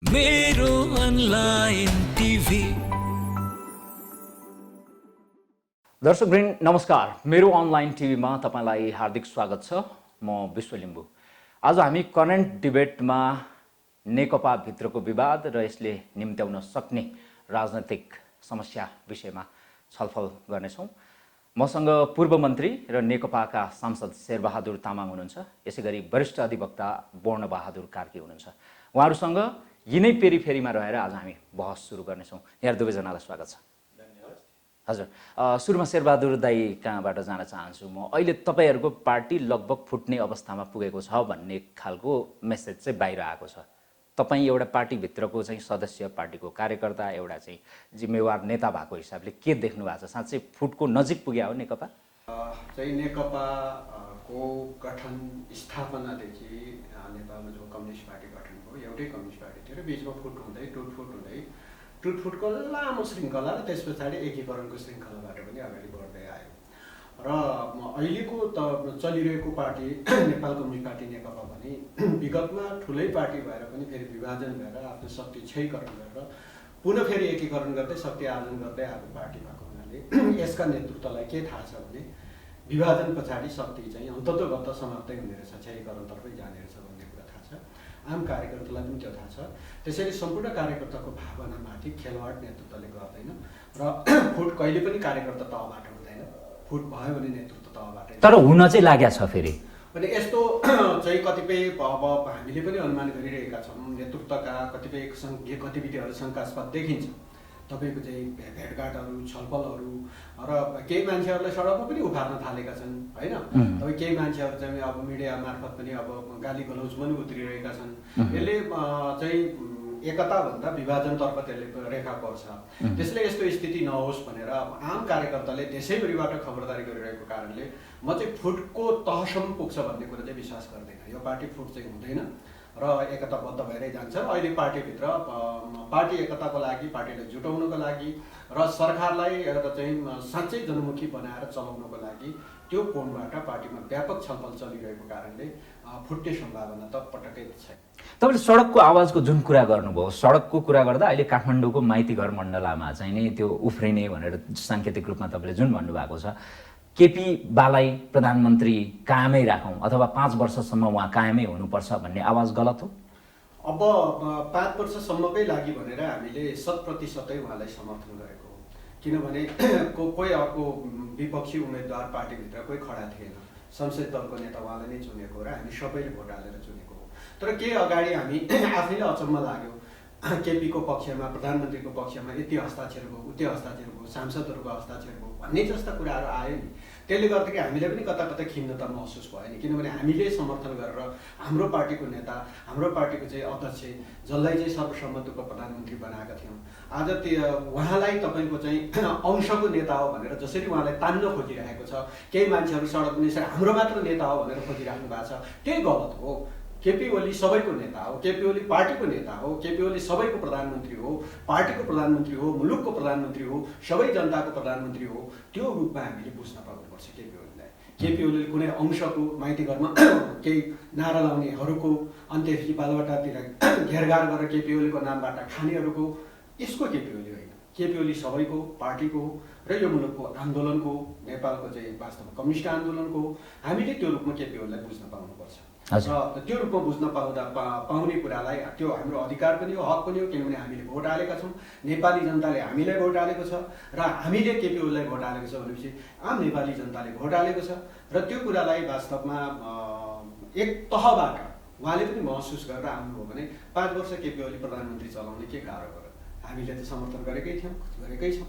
मेरो online TV. दर्शकवृन्द नमस्कार, मेरो अनलाइन टिभीमा तपाईलाई हार्दिक स्वागत छ। म विश्व लिम्बू। आज हामी करेन्ट डिबेटमा नेकपा भित्रको विवाद र यसले निम्त्याउन सक्ने राजनैतिक समस्या विषयमा छलफल गर्नेछौँ। मसँग पूर्व मन्त्री र नेकपाका सांसद शेरबहादुर तामाङ हुनुहुन्छ। यसैगरी वरिष्ठ अधिवक्ता वर्णबहादुर कार्की हुनुहुन्छ। उहाँहरूसँग यिनै पेरिफेरीमा रहेर आज हामी बहस सुरु गर्नेछौँ। यहाँ दुवैजनालाई स्वागत छ। हजुर, सुरुमा शेरबहादुर दाई कहाँबाट जान चाहन्छु म। अहिले तपाईहरूको पार्टी लगभग फुट्ने अवस्थामा पुगेको छ भन्ने खालको मेसेज चाहिँ बाहिर आएको छ। तपाईँ एउटा पार्टीभित्रको चाहिँ सदस्य, पार्टीको कार्यकर्ता, एउटा चाहिँ जिम्मेवार नेता भएको हिसाबले के देख्नु भएको छ? साँच्चै फुटको नजिक पुग्या हो नेकपा? चाहिँ नेकपाको गठन स्थापनादेखि नेपालमा जो कम्युनिस्ट पार्टी गठन भयो, एउटै कम्युनिस्ट पार्टी थियो र बिचमा फुट हुँदै टुटफुटको लामो श्रृङ्खला र त्यस पछाडि एकीकरणको श्रृङ्खलाबाट पनि अगाडि बढ्दै आयो। र अहिलेको त चलिरहेको पार्टी नेपाल कम्युनिस्ट पार्टी नेकपा भने विगतमा ठुलै पार्टी भएर पनि फेरि विभाजन भएर आफ्नो शक्ति क्षयीकरण गरेर पुनः फेरि एकीकरण गर्दै शक्ति आर्जन गर्दै आएको पार्टी भएको हुनाले यसका नेतृत्वलाई के थाहा छ भने विभाजन पछाडि शक्ति चाहिँ अन्ततोगत समाप्तै हुने रहेछ, क्षयीकरणतर्फै जाने रहेछ भन्ने कुरा थाहा छ। आम कार्यकर्तालाई पनि त्यो थाहा छ। त्यसैले सम्पूर्ण कार्यकर्ताको भावनामाथि खेलवाड नेतृत्वले गर्दैन र फुट कहिले पनि कार्यकर्ता तहबाट हुँदैन। फुट भयो भने नेतृत्व तहबाटै। तर हुन चाहिँ लागेको छ फेरि। अनि यस्तो चाहिँ कतिपय अब हामीले पनि अनुमान गरिरहेका छौँ। नेतृत्वका कतिपय गतिविधिहरू शङ्कास्पद देखिन्छ। तपाईँको चाहिँ भेटघाटहरू, छलफलहरू र केही मान्छेहरूलाई सडकमा पनि उफार्न थालेका छन्, होइन? तपाईँ केही मान्छेहरू चाहिँ अब मिडिया मार्फत पनि अब गाली गलौज पनि उत्रिरहेका छन्। यसले चाहिँ एकताभन्दा विभाजनतर्फ त्यसले रेखा पर्छ। त्यसले यस्तो स्थिति नहोस् भनेर आम कार्यकर्ताले देशैभरिबाट खबरदारी गरिरहेको कारणले म चाहिँ फुटको तहसम्म पुग्छ भन्ने कुरा चाहिँ विश्वास गर्दैन। यो पार्टी फुट चाहिँ हुँदैन र एकताबद्ध भएरै जान्छ। अहिले पार्टीभित्र पार्टी एकताको लागि, पार्टीलाई जुटाउनको लागि र सरकारलाई एउटा चाहिँ साँच्चै जनमुखी बनाएर चलाउनको लागि त्यो कोणबाट पार्टीमा व्यापक छलफल चलिरहेको कारणले फुट्ने सम्भावना त पटक्कै छैन। तपाईँले सडकको आवाजको जुन कुरा गर्नुभयो, सडकको कुरा गर्दा अहिले काठमाडौँको माइतीघर मण्डलामा चाहिँ नि त्यो उफ्रिने भनेर साङ्केतिक रूपमा तपाईँले जुन भन्नुभएको छ, केपी बालाई प्रधानमन्त्री कायमै राखौँ अथवा 5 वर्षसम्म उहाँ कायमै हुनुपर्छ भन्ने आवाज गलत हो? अब 5 वर्षसम्मकै लागि भनेर हामीले 100% उहाँलाई समर्थन गरेको हो। किनभने कोही अर्को विपक्षी उम्मेदवार पार्टीभित्र कोही खडा थिएन। संसदीय दलको नेता उहाँलाई नै चुनेको हो र हामी सबैले भोट हालेर चुनेको हो। तर के अगाडि हामी आफैलाई अचम्म लाग्यो, केपीको पक्षमा, प्रधानमन्त्रीको पक्षमा यति हस्ताक्षर भयो, उति हस्ताक्षर भयो, सांसदहरूको हस्ताक्षर भयो भन्ने जस्ता कुराहरू आयो नि। त्यसले गर्दाखेरि हामीलाई पनि कता कता खिन्नता महसुस भयो नि। किनभने हामीले समर्थन गरेर हाम्रो पार्टीको नेता, हाम्रो पार्टीको चाहिँ अध्यक्ष, जसलाई चाहिँ सर्वसम्मतिको प्रधानमन्त्री बनाएका थियौँ, आज त्यो उहाँलाई तपाईँको चाहिँ अंशको नेता हो भनेर जसरी उहाँलाई तान्न खोजिरहेको छ, केही मान्छेहरू सडकमा यसरी हाम्रो मात्र नेता हो भनेर खोजिराख्नु भएको छ, त्यही गलत हो। केपी ओली सबैको नेता हो, केपी ओली पार्टीको नेता हो, केपी ओली सबैको प्रधानमन्त्री हो, पार्टीको प्रधानमन्त्री हो, मुलुकको प्रधानमन्त्री हो, सबै जनताको प्रधानमन्त्री हो। त्यो रूपमा हामीले बुझ्न पाउनुपर्छ केपी ओलीलाई। केपी ओलीले कुनै अंशको माइतीघरमा केही नारा लाउनेहरूको, अनि त्यसपछि बालबाटातिर घेरघार गरेर केपी ओलीको नामबाट खानेहरूको, यसको केपी ओली होइन। केपी ओली सबैको, पार्टीको र यो मुलुकको आन्दोलनको, नेपालको चाहिँ वास्तवमा कम्युनिस्ट आन्दोलनको, हामीले त्यो रूपमा केपी ओलीलाई बुझ्न पाउनुपर्छ। र त्यो रूपमा बुझ्न पाउने कुरालाई त्यो हाम्रो अधिकार पनि हो, हक पनि हो। किनभने हामीले भोट हालेका छौँ, नेपाली जनताले हामीलाई भोट हालेको छ र हामीले केपी ओलीलाई भोट हालेको छ भनेपछि आम नेपाली जनताले भोट हालेको छ। र त्यो कुरालाई वास्तवमा एक तहबाट उहाँले पनि महसुस गरेर आउनुभयो भने 5 वर्ष केपी ओली प्रधानमन्त्री चलाउने के गाह्रो गर्यो? हामीले त समर्थन गरेकै छौँ।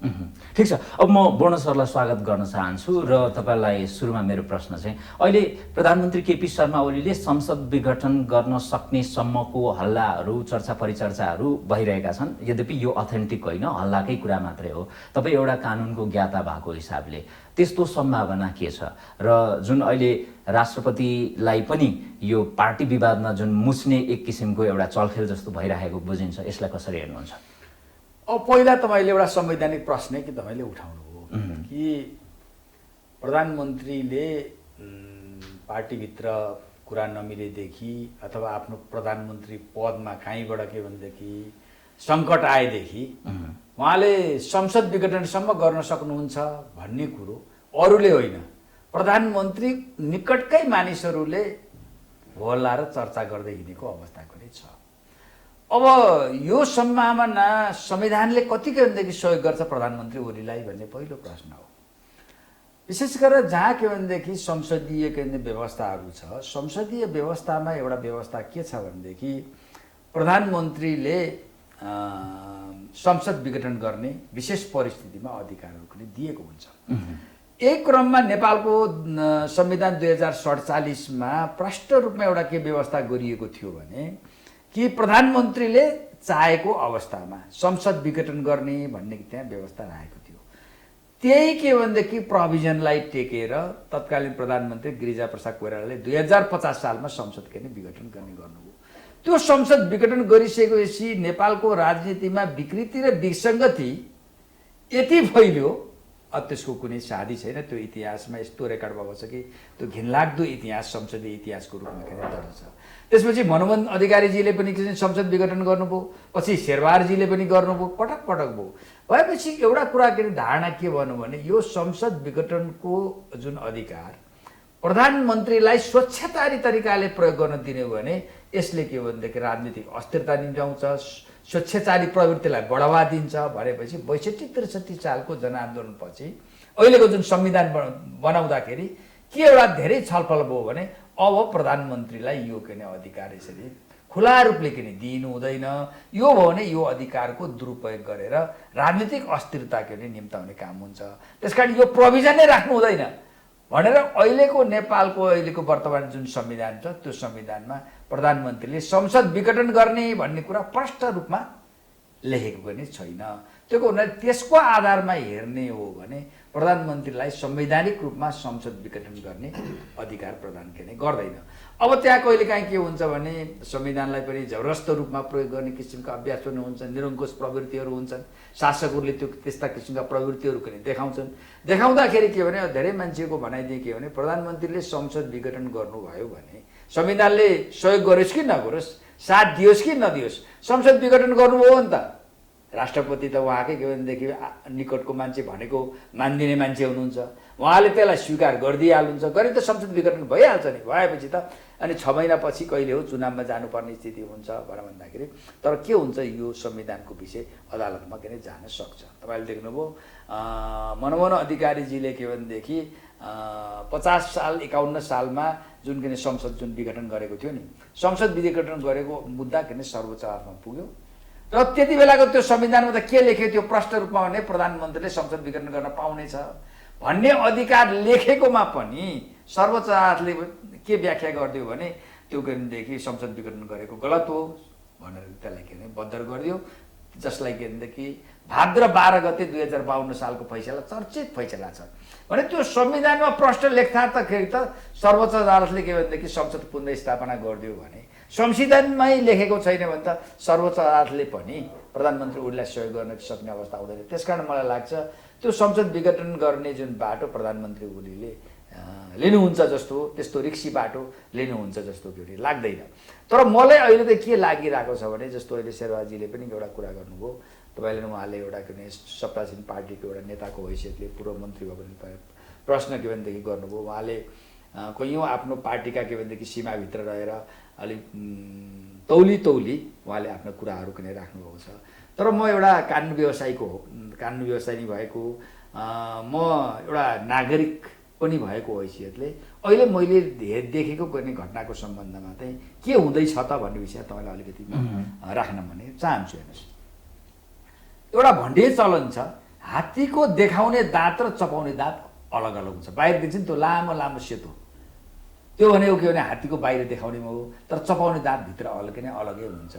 ठिक छ। अब म वर्ण सरलाई स्वागत गर्न चाहन्छु र तपाईँलाई सुरुमा मेरो प्रश्न चाहिँ, अहिले प्रधानमन्त्री केपी शर्मा ओलीले संसद विघटन गर्न सक्ने सम्मको हल्लाहरू, चर्चा परिचर्चाहरू भइरहेका छन्। यद्यपि यो अथेन्टिक होइन, हल्लाकै कुरा मात्रै हो। तपाईँ एउटा कानुनको ज्ञाता भएको हिसाबले त्यस्तो सम्भावना के छ? र जुन अहिले राष्ट्रपतिलाई पनि यो पार्टी विवादमा जुन मुस्ने एक किसिमको एउटा चलखेल जस्तो भइरहेको बुझिन्छ, यसलाई कसरी हेर्नुहुन्छ? अब पहिला तपाईँले एउटा संवैधानिक प्रश्न कि तपाईँले उठाउनु हो कि प्रधानमन्त्रीले पार्टीभित्र कुरा नमिलेदेखि अथवा आफ्नो प्रधानमन्त्री पदमा कहीँबाट के भनेदेखि सङ्कट आएदेखि उहाँले संसद विघटनसम्म गर्न सक्नुहुन्छ भन्ने कुरो अरूले होइन, प्रधानमन्त्री निकटकै मानिसहरूले होला र चर्चा गर्दै हिँडेको अवस्था पनि छ। अब यो सम्भावना संविधानले कतिको भनेदेखि सहयोग गर्छ प्रधानमन्त्री ओलीलाई भन्ने पहिलो प्रश्न हो। विशेष गरेर जहाँ के भनेदेखि संसदीय के व्यवस्थाहरू छ, संसदीय व्यवस्थामा एउटा व्यवस्था के छ भनेदेखि प्रधानमन्त्रीले संसद विघटन गर्ने विशेष परिस्थितिमा अधिकारहरू पनि दिएको हुन्छ। यही क्रममा नेपालको संविधान 2047मा प्रष्ट रूपमा एउटा के व्यवस्था गरिएको थियो भने कि प्रधानमन्त्रीले चाहेको अवस्थामा संसद विघटन गर्ने भन्ने त्यहाँ व्यवस्था राखेको थियो। त्यही के भनेदेखि प्रोभिजनलाई टेकेर तत्कालीन प्रधानमन्त्री गिरिजाप्रसाद कोइरालाले 2050 सालमा संसद के विघटन गर्ने गर्नुभयो। त्यो संसद विघटन गरिसकेपछि नेपालको राजनीतिमा विकृति र विसङ्गति यति फैल्यो, त्यसको कुनै साधी छैन। त्यो इतिहासमा यस्तो रेकर्ड भएको छ कि त्यो घिनलाग्दो इतिहास संसदीय इतिहासको रूपमा दर्ज छ। त्यसपछि मनमोहन अधिकारीजीले पनि संसद विघटन गर्नुभयो, पछि शेरबहारजीले पनि गर्नुभयो, पटक पटक भयो। भएपछि एउटा कुरा के धारणा के भन्नु भने यो संसद विघटनको जुन अधिकार प्रधानमन्त्रीलाई स्वच्छतारी तरिकाले प्रयोग गर्न दिने हो भने यसले के भनेदेखि राजनीतिक अस्थिरता निम्त्याउँछ, स्वच्छतारी प्रवृत्तिलाई बढावा दिन्छ। भनेपछि 62-63 सालको जनआन्दोलनपछि अहिलेको जुन संविधान बनाउँदाखेरि के एउटा धेरै छलफल भयो भने अब प्रधानमन्त्रीलाई यो के अधिकार यसरी खुला रूपले के दिनु हुँदैन। यो भयो भने यो अधिकारको दुरुपयोग गरेर राजनीतिक अस्थिरता के निम्ताउने काम हुन्छ। त्यसकारण यो प्रोभिजन नै राख्नु हुँदैन भनेर अहिलेको नेपालको अहिलेको वर्तमान जुन संविधान छ त्यो संविधानमा प्रधानमन्त्रीले संसद विघटन गर्ने भन्ने कुरा प्रष्ट रूपमा लेखेको पनि छैन। त्यो हुनाले त्यसको आधारमा हेर्ने हो भने प्रधानमन्त्रीलाई संवैधानिक रूपमा संसद विघटन गर्ने अधिकार प्रदान गर्दैन। अब त्यहाँ कहिलेकाहीँ के हुन्छ भने संविधानलाई पनि जबरजस्त रूपमा प्रयोग गर्ने किसिमका अभ्यास पनि हुन्छन्, निरङ्कुश प्रवृत्तिहरू हुन्छन्। शासकहरूले त्यो त्यस्ता किसिमका प्रवृत्तिहरू पनि देखाउँछन्। देखाउँदाखेरि के भने धेरै मान्छेको भनाइदिए के भने प्रधानमन्त्रीले संसद विघटन गर्नुभयो भने संविधानले सहयोग गरोस् कि नगरोस्, साथ दियोस् कि नदियोस्, संसद विघटन गर्नुभयो नि त। राष्ट्रपति त उहाँकै के भनेदेखि निकटको मान्छे भनेको मानिदिने मान्छे हुनुहुन्छ, उहाँले त्यसलाई स्वीकार गरिदिइहाल्नुहुन्छ। गरे त संसद विघटन भइहाल्छ नि। भएपछि त अनि 6 महिनापछि कहिले हो चुनावमा जानुपर्ने स्थिति हुन्छ भनेर भन्दाखेरि तर के हुन्छ यो संविधानको विषय अदालतमा के जान सक्छ। तपाईँले देख्नुभयो मनमोहन अधिकारीजीले के भनेदेखि 50 साल 51 सालमा जुन के संसद जुन विघटन गरेको थियो नि, संसद विघटन गरेको मुद्दा के सर्वोच्च अदालतमा पुग्यो र त्यति बेलाको त्यो संविधानमा त के लेखेको थियो प्रष्ट रूपमा भने प्रधानमन्त्रीले संसद विघटन गर्न पाउनेछ भन्ने अधिकार लेखेकोमा पनि सर्वोच्च अदालतले के व्याख्या गरिदियो भने त्यो केदेखि संसद विघटन गरेको गलत हो भनेर त्यसलाई के बद्दर गरिदियो। जसलाई के भनेदेखि भाद्र 12 गते 2052 सालको फैसला चर्चित फैसला छ भने त्यो संविधानमा प्रष्ट लेख्दाखेरि त सर्वोच्च अदालतले के भनेदेखि संसद पुनर्स्थापना गरिदियो भने संविधानमै लेखेको छैन भने त सर्वोच्च अदालतले पनि प्रधानमन्त्री ओलीलाई सहयोग गर्न सक्ने अवस्था हुँदैन। त्यसकारण मलाई लाग्छ त्यो संसद विघटन गर्ने जुन बाटो प्रधानमन्त्री ओलीले लिनुहुन्छ जस्तो त्यस्तो रिक्सी बाटो लिनुहुन्छ जस्तो के लाग्दैन। तर मलाई अहिले त के लागिरहेको छ भने जस्तो अहिले शेरबहारजीले पनि एउटा कुरा गर्नुभयो, तपाईँले उहाँले एउटा के भने सत्तासीन पार्टीको एउटा नेताको हैसियतले पूर्व मन्त्री भएको प्रश्न के भनेदेखि गर्नुभयो। उहाँले कैयौँ आफ्नो पार्टीका के भनेदेखि सीमाभित्र रहेर अलिक तौली उहाँले आफ्नो कुराहरू किन राख्नुभएको छ। तर म एउटा कानुन व्यवसायी भएको म एउटा नागरिक पनि भएको हैसियतले अहिले मैले देखेको गर्ने घटनाको सम्बन्धमा चाहिँ के हुँदैछ त भन्ने विषय तपाईँलाई अलिकति राख्न भने चाहन्छु। हेर्नुहोस्, एउटा भन्ने चलन छ हात्तीको देखाउने दाँत र चपाउने दाँत अलग अलग हुन्छ। बाहिर देख्छ नि त्यो लामो लामो सेतो, त्यो भनेको के भने हात्तीको बाहिर देखाउनेमा हो, तर चपाउने दाँत भित्र अलगै हुन्छ।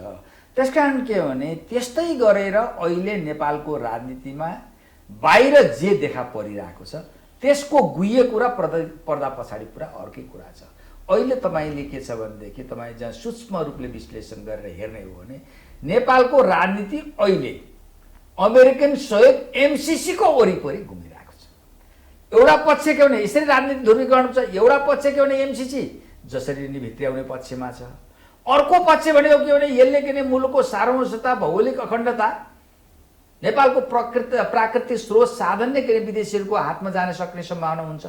त्यसकारण के भने त्यस्तै गरेर अहिले नेपालको राजनीतिमा बाहिर जे देखा परिरहेको छ त्यसको गुह्य कुरा पर्दा पछाडि पुरा अर्कै कुरा छ। अहिले तपाईँले के छ भनेदेखि तपाईँ जहाँ सूक्ष्म रूपले विश्लेषण गरेर हेर्ने हो भने नेपालको राजनीति अहिले अमेरिकन सहयोग एमसीसी को वरिपरि घुमिरहेको छ। एउटा पक्ष के भने यसरी राजनीति ध्रुवीकरण छ, एउटा पक्ष के भने एमसीसी जसरी नि भित्र्याउने पक्षमा छ। अर्को पक्ष भनेको के भने यसले के भने मुलुकको सार्वभौमता, भौगोलिक अखण्डता, नेपालको प्राकृतिक स्रोत साधन नै के अरे विदेशीहरूको हातमा जान सक्ने सम्भावना हुन्छ,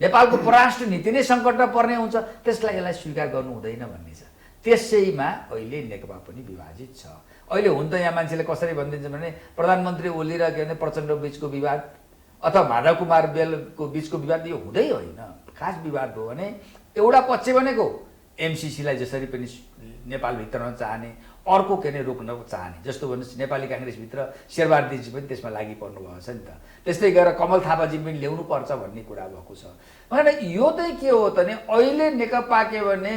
नेपालको परराष्ट्र नीति नै सङ्कटमा पर्ने हुन्छ, त्यसलाई यसलाई स्वीकार गर्नु हुँदैन भन्ने छ। त्यसैमा अहिले नेकपा पनि विभाजित छ। अहिले हुन त यहाँ मान्छेले कसरी भनिदिन्छ भने प्रधानमन्त्री ओली र के भने प्रचण्ड बिचको विवाद अथवा माधव कुमार बेलको बिचको विवाद यो हुँदै होइन। खास विवाद हो भने एउटा पक्ष भनेको एमसिसीलाई जसरी पनि नेपालभित्र चाहने, अर्को के अरे रोक्न चाहने। जस्तो भन्नुहोस् नेपाली काङ्ग्रेसभित्र शेरबहादुरजी पनि त्यसमा लागि पर्नु भएको छ नि त। त्यस्तै गरेर कमल थापाजी पनि ल्याउनु पर्छ भन्ने कुरा भएको छ। भने यो चाहिँ के हो त भने अहिले नेकपा के भने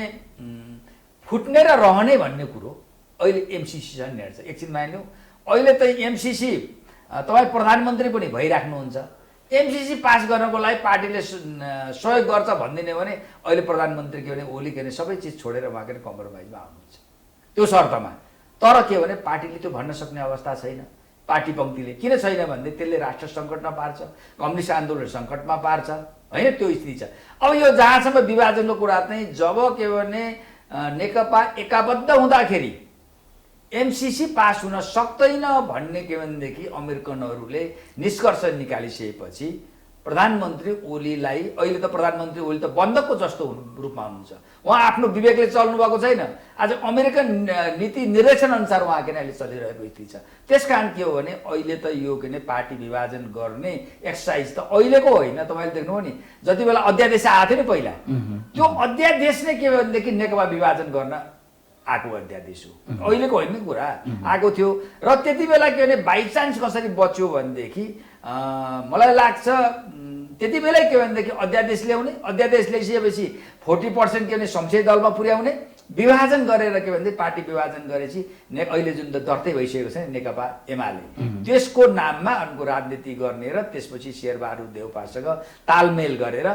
फुट्ने र रहने भन्ने कुरो अहिले एमसिसीसँग नेट्छ। एकछिन मान्यौ अहिले त एमसिसी तपाईँ प्रधानमन्त्री पनि भइराख्नुहुन्छ, एमसिसी पास गर्नको लागि पार्टीले सहयोग गर्छ भनिदिने भने अहिले प्रधानमन्त्री के भने ओली के भने सबै चिज छोडेर उहाँ के कम्प्रोमाइजमा आउनुहुन्छ त्यो शर्तमा। तर के भने पार्टीले त्यो भन्न सक्ने अवस्था छैन। पार्टी पङ्क्तिले किन छैन भने त्यसले राष्ट्र सङ्कटमा पार्छ, कम्युनिस्ट आन्दोलन सङ्कटमा पार्छ, होइन त्यो स्थिति छ। अब यो जहाँसम्म विभाजनको कुरा चाहिँ जब के भने नेकपा एकाबद्ध हुँदाखेरि एमसिसी पास हुन सक्दैन भन्ने के भनेदेखि अमेरिकनहरूले निष्कर्ष निकालिसकेपछि प्रधानमन्त्री ओलीलाई अहिले त प्रधानमन्त्री ओली त बन्धकको जस्तो रूपमा हुनुहुन्छ। उहाँ आफ्नो विवेकले चल्नुभएको छैन। आज अमेरिकन नीति निर्देशन अनुसार उहाँ के अहिले चलिरहेको स्थिति छ। त्यसकारण के हो भने अहिले त यो के भने पार्टी विभाजन गर्ने एक्सर्साइज त अहिलेको होइन। तपाईँले देख्नुभयो नि जति बेला अध्यादेश आएको थियो नि पहिला, त्यो अध्यादेश नै के भनेदेखि नेकपा विभाजन गर्न आएको अध्यादेश हो, अहिलेको होइन कुरा आएको थियो। र त्यति बेला के भने बाइचान्स कसरी बच्यो भनेदेखि मलाई लाग्छ त्यति बेलै के भनेदेखि अध्यादेश ल्याउने, अध्यादेश ल्याइसकेपछि 40% के भने संसदीय दलमा पुर्याउने, विभाजन गरेर के भन्दै पार्टी विभाजन गरेपछि अहिले जुन त दर्तै भइसकेको छ नि नेकपा एमाले, त्यसको नाममा उनको राजनीति गर्ने र त्यसपछि शेरबहादुर देउपासँग तालमेल गरेर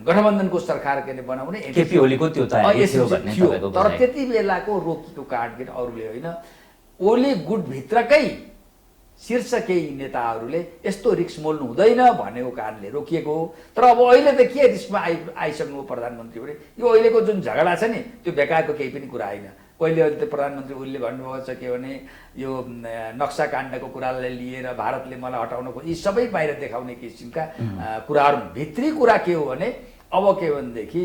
गठबन्धनको सरकार के बनाउने केपी ओलीको त्यो थियो। तर त्यति बेलाको रोकीको कारण के अरूले होइन, ओली गुटभित्रकै शीर्ष केही नेताहरूले यस्तो रिक्स मोल्नु हुँदैन भनेको कारणले रोकिएको हो। तर अब अहिले त के रिस्कमा आइसक्नु प्रधानमन्त्री भने यो अहिलेको जुन झगडा छ नि त्यो बेकारको केही पनि कुरा होइन। पहिले अहिले त प्रधानमन्त्री ओलीले भन्नुभएको छ के भने यो नक्सा काण्डको कुरालाई लिएर भारतले मलाई हटाउन खोज्छ, यी सबै बाहिर देखाउने किसिमका कुराहरू। भित्री कुरा के हो भने अब के भनेदेखि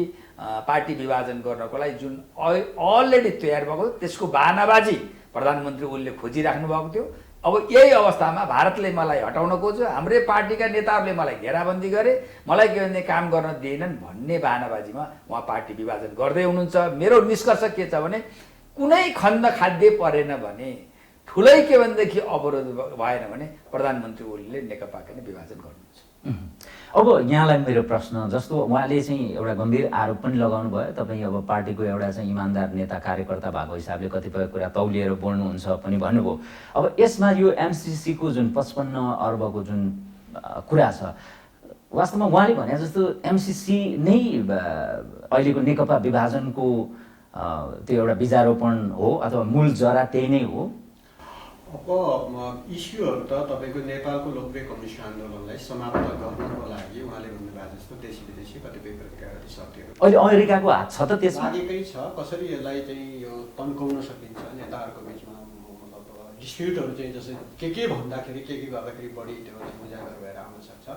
पार्टी विभाजन गर्नको लागि जुन अलरेडी तयार भएको त्यसको बहानाबाजी प्रधानमन्त्री ओलीले खोजिराख्नु भएको थियो। अब यही अवस्थामा भारतले मलाई हटाउन खोज्यो, हाम्रै पार्टीका नेताहरूले मलाई घेराबन्दी गरे, मलाई के भने काम गर्न दिएनन् भन्ने बहानाबाजीमा उहाँ पार्टी विभाजन गर्दै हुनुहुन्छ। मेरो निष्कर्ष के छ भने कुनै खण्ड खाद्य परेन भने, ठुलै के भनेदेखि अवरोध भएन भने प्रधानमन्त्री ओलीले नेकपाको विभाजन गर्नुहुन्छ। अब यहाँलाई मेरो प्रश्न, जस्तो उहाँले चाहिँ एउटा गम्भीर आरोप पनि लगाउनु भयो, तपाईँ अब पार्टीको एउटा चाहिँ इमान्दार नेता कार्यकर्ता भएको हिसाबले कतिपय कुरा तौलिएर बोल्नुहुन्छ पनि भन्नुभयो। अब यसमा यो एमसिसीको जुन 55 अर्बको जुन कुरा छ, वास्तवमा उहाँले भने जस्तो एमसिसी नै अहिलेको नेकपा विभाजनको त्यो एउटा बीजारोपण हो अथवा मूल जरा त्यही नै हो? अब इस्युहरू त तपाईँको नेपालको लोकप्रिय कम्युनिस्ट आन्दोलनलाई समाप्त गर्नको लागि उहाँले भन्नुभएको जस्तो देशी विदेशी कतिपय प्रतिकारवादी शक्तिहरू अहिले अमेरिकाको हात छ त त्यसमा? लागेकै छ। कसरी यसलाई चाहिँ यो तन्काउन सकिन्छ नेताहरूको बिचमा, मतलब डिस्प्युटहरू चाहिँ जस्तै के भन्दाखेरि के गर्दाखेरि बढी त्यो उजागर भएर आउन सक्छ,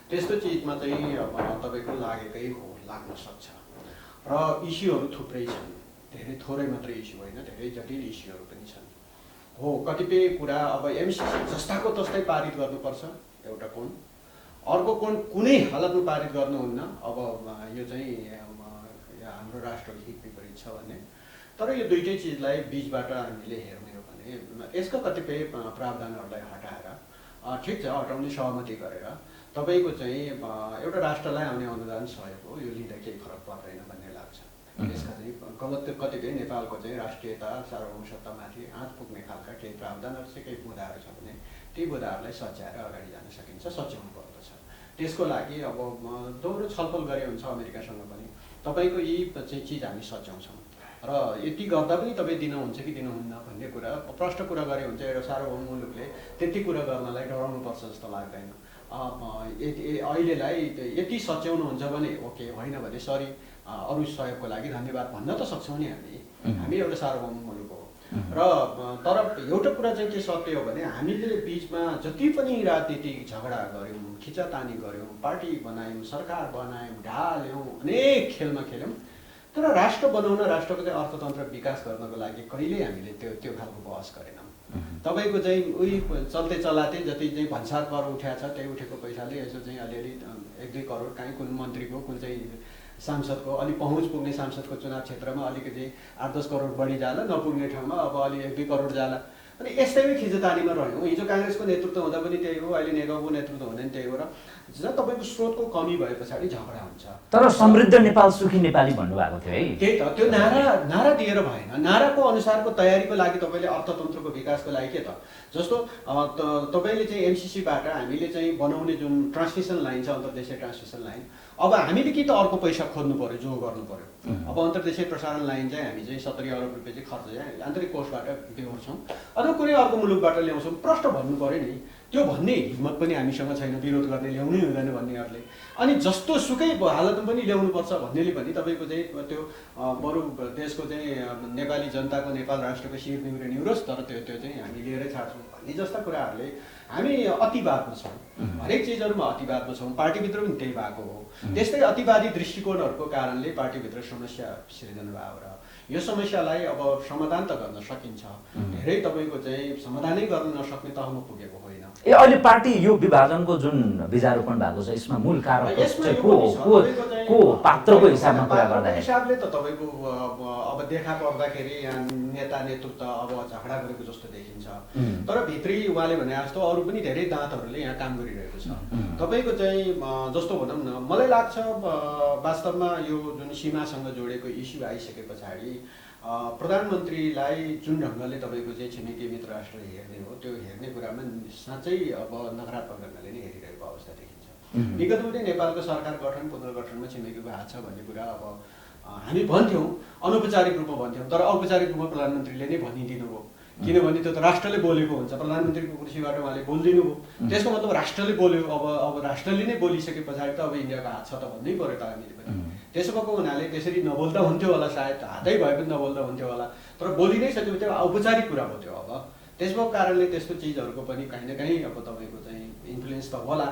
त्यस्तो चिजमा चाहिँ अब तपाईँको लागेकै हो, लाग्न सक्छ। र इस्युहरू थुप्रै छन्, धेरै थोरै मात्रै इस्यु होइन, धेरै जटिल इस्युहरू पनि छन्। हो कतिपय कुरा अब एमसिसी जस्ताको तस्तै पारित गर्नुपर्छ एउटा कोण, अर्को कोण कुनै हालतमा पारित गर्नुहुन्न। अब यो चाहिँ हाम्रो राष्ट्रको हित विपरीत छ भन्ने। तर यो दुइटै चिजलाई बिचबाट हामीले हेर्ने हो भने यसका कतिपय प्रावधानहरूलाई हटाएर ठिक छ हटाउने सहमति गरेर तपाईँको चाहिँ एउटा राष्ट्रलाई आउने अनुदान सहयोग हो, यो लिँदा केही फरक पर्दैन भन्ने लाग्छ। यसका चाहिँ गलत कतिपय नेपालको चाहिँ राष्ट्रियता सार्वभौमसत्तामाथि आँच पुग्ने खालका केही प्रावधानहरू चाहिँ केही बुँदाहरू छ भने ती बुँदाहरूलाई सच्याएर अगाडि जान सकिन्छ, सच्याउनु पर्दछ। त्यसको लागि अब दोहोरो छलफल गरे हुन्छ अमेरिकासँग पनि, तपाईँको यी चाहिँ चिज हामी सच्याउँछौँ र यति गर्दा पनि तपाईँ दिनुहुन्छ कि दिनुहुन्न भन्ने कुरा प्रष्ट कुरा गरे हुन्छ। एउटा सार्वभौम मुलुकले त्यति कुरा गर्नलाई डराउनुपर्छ जस्तो लाग्दैन। अहिलेलाई यति सच्याउनुहुन्छ भने ओके, होइन भने सरी, अरू सहयोगको लागि धन्यवाद भन्न त सक्छौँ नि हामी एउटा सार्वभौम मुलुक हो। र तर एउटा कुरा चाहिँ के सत्य हो भने हामीले बिचमा जति पनि राजनीतिक झगडा गऱ्यौँ, खिचातानी गऱ्यौँ, पार्टी बनायौँ, सरकार बनायौँ, ढाल्यौँ, अनेक खेलमा खेल्यौँ, तर राष्ट्र बनाउन, राष्ट्रको चाहिँ अर्थतन्त्र विकास गर्नको लागि कहिल्यै हामीले त्यो खालको बहस गरेनौँ। तपाईँको चाहिँ उही चल्ते चलाते जति चाहिँ भन्सार कर उठाएको छ त्यही उठेको पैसाले यसो चाहिँ अलिअलि 1-2 करोड काहीँ कुन मन्त्रीको, कुन चाहिँ सांसदको, अलि पहुँच पुग्ने सांसदको चुनाव क्षेत्रमा अलिकति 8-10 करोड बढी जाला, नपुग्ने ठाउँमा अब अलि 1-2 करोड जाला। अनि यस्तैमै खिचतानीमा रह्यौँ। हिजो काङ्ग्रेसको नेतृत्व हुँदा पनि त्यही हो, अहिले नेकपाको नेतृत्व हुँदा पनि त्यही हो। र जब तपाईँको स्रोतको कमी भए पछाडि झगडा हुन्छ। तर समृद्ध नेपाल सुखी नेपाली भन्नुभएको थियो है। त्यही त, त्यो नारा दिएर भएन। नाराको अनुसारको तयारीको लागि तपाईँले अर्थतन्त्रको विकासको लागि के त, जस्तो तपाईँले चाहिँ एमसिसीबाट हामीले चाहिँ बनाउने जुन ट्रान्समिसन लाइन छ, अन्तर्देशीय ट्रान्समिसन लाइन, अब हामीले कि त अर्को पैसा खोज्नु पर्यो, जो गर्नु पर्यो। अब अन्तर्देशीय प्रसारण लाइन चाहिँ हामी चाहिँ 70 अरब रुपियाँ चाहिँ खर्च चाहिँ आन्तरिक कोषबाट बेहोर्छौँ, अथवा कुनै अर्को मुलुकबाट ल्याउँछौँ, प्रष्ट भन्नु पर्यो नि। त्यो भन्ने हिम्मत पनि हामीसँग छैन, विरोध गर्ने, ल्याउनै हुँदैन भन्नेहरूले। अनि जस्तो सुकै हालतमा पनि ल्याउनुपर्छ भन्नेले पनि तपाईँको चाहिँ त्यो बरु देशको चाहिँ नेपाली जनताको, नेपाल राष्ट्रको शिर निहुरोस्, तर त्यो चाहिँ हामी लिएरै छाड्छौँ भन्ने जस्ता कुराहरूले हामी अतिवादमा छौँ। हरेक चिजहरूमा अतिवादमा छौँ। पार्टीभित्र पनि त्यही भएको हो। त्यस्तै अतिवादी दृष्टिकोणहरूको कारणले पार्टीभित्र समस्या सृजना भयो। र यो समस्यालाई अब समाधान त गर्न सकिन्छ, धेरै तपाईँको चाहिँ समाधानै गर्न नसक्ने तहमा पुगेको होइन। अहिले पार्टी यो विभाजनको जुन बीजारोपण भएको छ यसमा मूल कारण चाहिँ को पात्रको हिसाबमा कुरा गर्दा हिसाबले त तपाईँको अब देखा पर्दाखेरि यहाँ नेता नेतृत्व अब झगडा गरेको जस्तो देखिन्छ। तर भित्री उहाँले भने जस्तो अरू पनि धेरै दाँतहरूले यहाँ काम गरिरहेको छ। तपाईँको चाहिँ जस्तो भनौँ न, मलाई लाग्छ वास्तवमा यो जुन सीमासँग जोडेको इस्यु आइसके पछाडि प्रधानमन्त्रीलाई जुन ढङ्गले तपाईँको चाहिँ छिमेकी मित्र राष्ट्र हेर्ने हो, त्यो हेर्ने कुरामा साँच्चै अब नकारात्मक ढङ्गले नै हेरिरहेको अवस्था देखिन्छ। विगतमा पनि नेपालको सरकार गठन पुनर्गठनमा छिमेकीको हात छ भन्ने कुरा अब हामी भन्थ्यौँ, अनौपचारिक रूपमा भन्थ्यौँ, तर औपचारिक रूपमा प्रधानमन्त्रीले नै भनिदिनु भयो। किनभने त्यो त राष्ट्रले बोलेको हुन्छ, प्रधानमन्त्रीको कुर्सीबाट उहाँले बोलिदिनु भयो, त्यसको मतलब राष्ट्रले बोल्यो। अब राष्ट्रले नै बोलिसके पछाडि त अब इन्डियाको हात छ त भन्नै पऱ्यो त हामीले पनि। त्यसो भएको हुनाले त्यसरी नबोल्दा हुन्थ्यो होला, सायद हातै भए पनि नबोल्दा हुन्थ्यो होला, तर बोलि नै सक्यो त्यो औपचारिक कुरा हो त्यो। अब त्यसको कारणले त्यस्तो चिजहरूको पनि कहीँ न कहीँ अब तपाईँको चाहिँ इन्फ्लुएन्स त होला।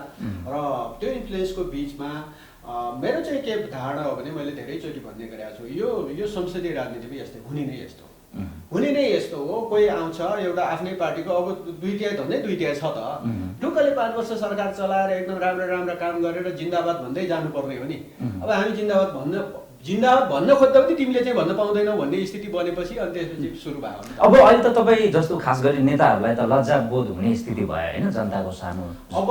र त्यो इन्फ्लुएन्सको बिचमा मेरो चाहिँ के धारणा हो भने मैले धेरैचोटि भन्ने गरेको छु, यो संसदीय राजनीतिमा यस्तै हुने नै यस्तो हो। कोही आउँछ एउटा आफ्नै पार्टीको, अब 2/3 भन्दै 2/3 छ त, ढुक्कले 5 वर्ष सरकार चलाएर एकदम राम्रा काम गरेर जिन्दाबाद भन्दै जानुपर्ने हो नि। अब हामी जिन्दाबाद भन्न खोज्दा पनि तिमीले चाहिँ भन्न पाउँदैनौ भन्ने स्थिति बनेपछि अनि त्यसपछि सुरु भयो। अब अहिले त तपाईँ जस्तो खास गरी नेताहरूलाई त लज्जा बोध हुने स्थिति भयो होइन, जनताको सामु अब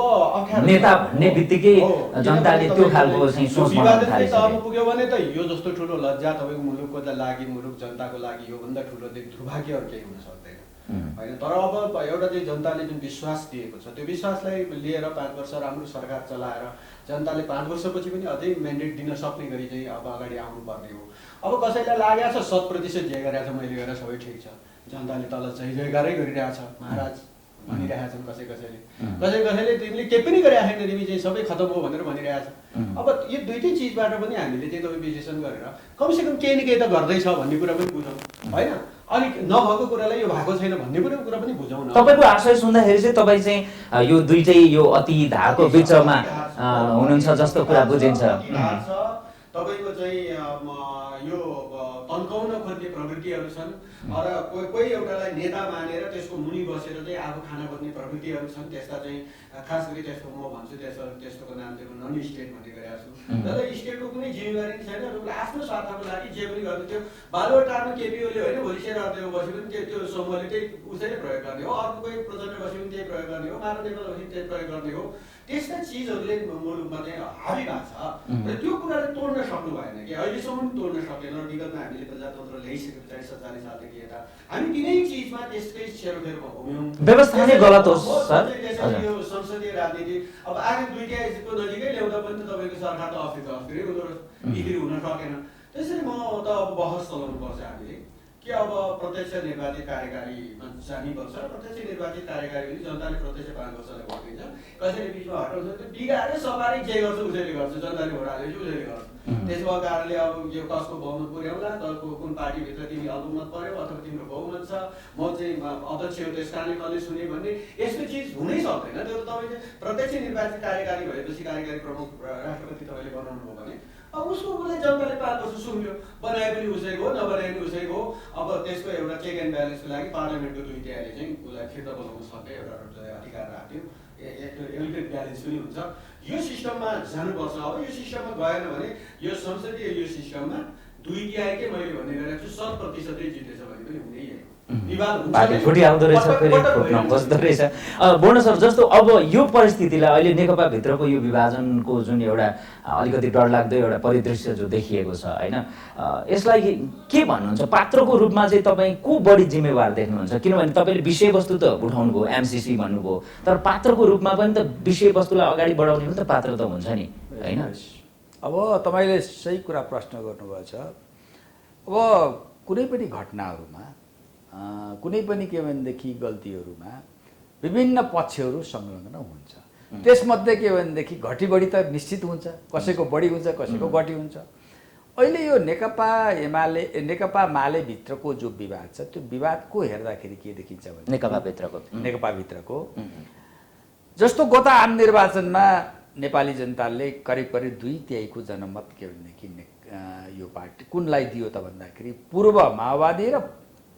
नेता भन्ने बित्तिकै जनताले त्यो खालको चाहिँ सोच बनाउन थालिसक्यो। पुग्यो भने त यो जस्तो ठुलो लज्जा तपाईँको मुलुकको लागि, मुलुक जनताको लागि योभन्दा ठुलो दुर्भाग्य अरू केही हुन सक्दैन होइन। तर अब एउटा चाहिँ जनताले जुन विश्वास दिएको छ, त्यो विश्वासलाई लिएर 5 वर्ष राम्रो सरकार चलाएर जनताले 5 वर्षपछि पनि अझै म्यान्डेट दिन सक्ने गरी चाहिँ अब अगाडि आउनुपर्ने हो। अब कसैलाई लागेको छ 100% जे गरेको छ मैले गरेर सबै ठिक छ, जनताले तल जय जयगारै गरिरहेछ, महाराज भनिरहेका छन् कसैले तिमीले केही पनि गरेका छैन, तिमी चाहिँ सबै खतम हो भनेर भनिरहेछ। अब यो दुइटै चिजबाट पनि हामीले चाहिँ तपाईँ विश्लेषण गरेर कमसेकम केही न केही त गर्दैछ भन्ने कुरा पनि बुझौँ होइन। अलिक नभएको कुरालाई यो भएको छैन भन्ने कुरा पनि बुझौँ न। तपाईँको आशय सुन्दाखेरि चाहिँ तपाईँ चाहिँ यो दुइटै यो अति धारको बिचमा हुनुहुन्छ जस्तो कुरा बुझिन्छ। तपाईँको चाहिँ यो तन्काउन खोज्ने प्रवृत्तिहरू छन् र कोही एउटालाई नेता मानेर त्यसको मुनि बसेर चाहिँ आगो खाना खोज्ने प्रवृत्तिहरू छन्। त्यस्ता चाहिँ खास गरी त्यसको म भन्छु त्यस्तोको नाम चाहिँ नन स्टेट भन्ने गरेको छु। तर स्टेटको कुनै जिम्मेवारी छैन, आफ्नो स्वार्थको लागि जे पनि गर्ने। त्यो बालुवाटारमा केपी ओली होइन, भोलि शेरबहादुर बसे पनि त्यो समूहले त्यही उसैले प्रयोग गर्ने हो, अर्को कोही प्रचण्ड बसे पनि त्यही प्रयोग गर्ने हो, मानव नेपाल बसे त्यही प्रयोग गर्ने हो। त्यस्ता चिजहरूले मुलुकमा चाहिँ हाबी भएको छ र त्यो कुराले तोड्न सक्नु भएन कि अहिलेसम्म पनि तोड्न सकेन। विगतमा हामीले प्रजातन्त्र ल्याइसके पछाडि 47 सालदेखि यता हामी तिनै चिजमा त्यसकै सेरोफेरमा घुम्यौँ। व्यवस्था नै गलत हो सर। यो संसदीय राजनीति अब आगे दुईटाको नजिकै ल्याउँदा पनि त तपाईँको सरकार त अस्थिरै हुँदो रहेछ, बिक्री हुन सकेन। त्यसरी म त अब बहस चलाउनु पर्छ हामीले कि अब प्रत्यक्ष निर्वाचित कार्यकारीमा जानुपर्छ। प्रत्यक्ष निर्वाचित कार्यकारी पनि जनताले प्रत्यक्ष 5 वर्षलाई भोट दिन्छ, कसैले बिचमा हटाउँछ, त्यो बिगारे सवारी जे गर्छ उसैले गर्छ, जनताले भोट हालेपछि उसैले गर्छ। त्यसो भएको कारणले अब यो कसको बहुमत पुर्याउला, तलको कुन पार्टीभित्र तिमी अल्पमत पर्यो अथवा तिम्रो बहुमत छ, म चाहिँ अध्यक्ष हो त्यस कारणले कसले सुने भन्ने यस्तो चिज हुनै सक्दैन। त्यो त तपाईँले प्रत्यक्ष निर्वाचित कार्यकारी भएपछि कार्यकारी प्रमुख राष्ट्रपति तपाईँले बनाउनु भयो भने अब उसको उसलाई जनताले 5 वर्ष सुन्यो, बनाए पनि उसैको हो, नबनाए पनि उसैको हो। अब त्यसको एउटा चेक एन्ड ब्यालेन्सको लागि पार्लियामेन्टको दुई तिहाईले चाहिँ उसलाई फिर्ता बोलाउन सक्ने एउटा अधिकार राख्यो, एलिगेन्ट ब्यालेन्स पनि हुन्छ। यो सिस्टममा जानुपर्छ। अब यो सिस्टममा गएन भने यो संसदीय यो सिस्टममा 2 तिहाईकै मैले भन्ने गरेको छु 100% जितेछ भने पनि हुँदैन। पार्टी छुट्याउँदो रहेछ, फेरि फुट्न खोज्दो रहेछ। बोर्ड सर, जस्तो अब यो परिस्थितिलाई अहिले नेकपाभित्रको यो विभाजनको जुन एउटा अलिकति डरलाग्दो एउटा परिदृश्य जो देखिएको छ होइन, यसलाई के भन्नुहुन्छ? पात्रको रूपमा चाहिँ तपाईँ को बढी जिम्मेवार देख्नुहुन्छ? किनभने तपाईँले विषयवस्तु त उठाउनु भयो, एमसिसी भन्नुभयो, तर पात्रको रूपमा पनि त विषयवस्तुलाई अगाडि बढाउने पनि त पात्र त हुन्छ नि होइन? अब तपाईँले सही कुरा प्रश्न गर्नुभएको छ। अब कुनै पनि घटनाहरूमा कुनै पनि के भनेदेखि गल्तीहरूमा विभिन्न पक्षहरू संलग्न हुन्छ। त्यसमध्ये के भनेदेखि घटी बढी त निश्चित हुन्छ, कसैको बढी हुन्छ, कसैको घटी हुन्छ। अहिले यो नेकपा माले भित्रको जो विवाद छ, त्यो विवादको हेर्दाखेरि के देखिन्छ भने नेकपाभित्रको जस्तो गत आम निर्वाचनमा नेपाली जनताले करिब 2/3 जनमत के भनेदेखि यो पार्टी कुनलाई दियो त भन्दाखेरि पूर्व माओवादी र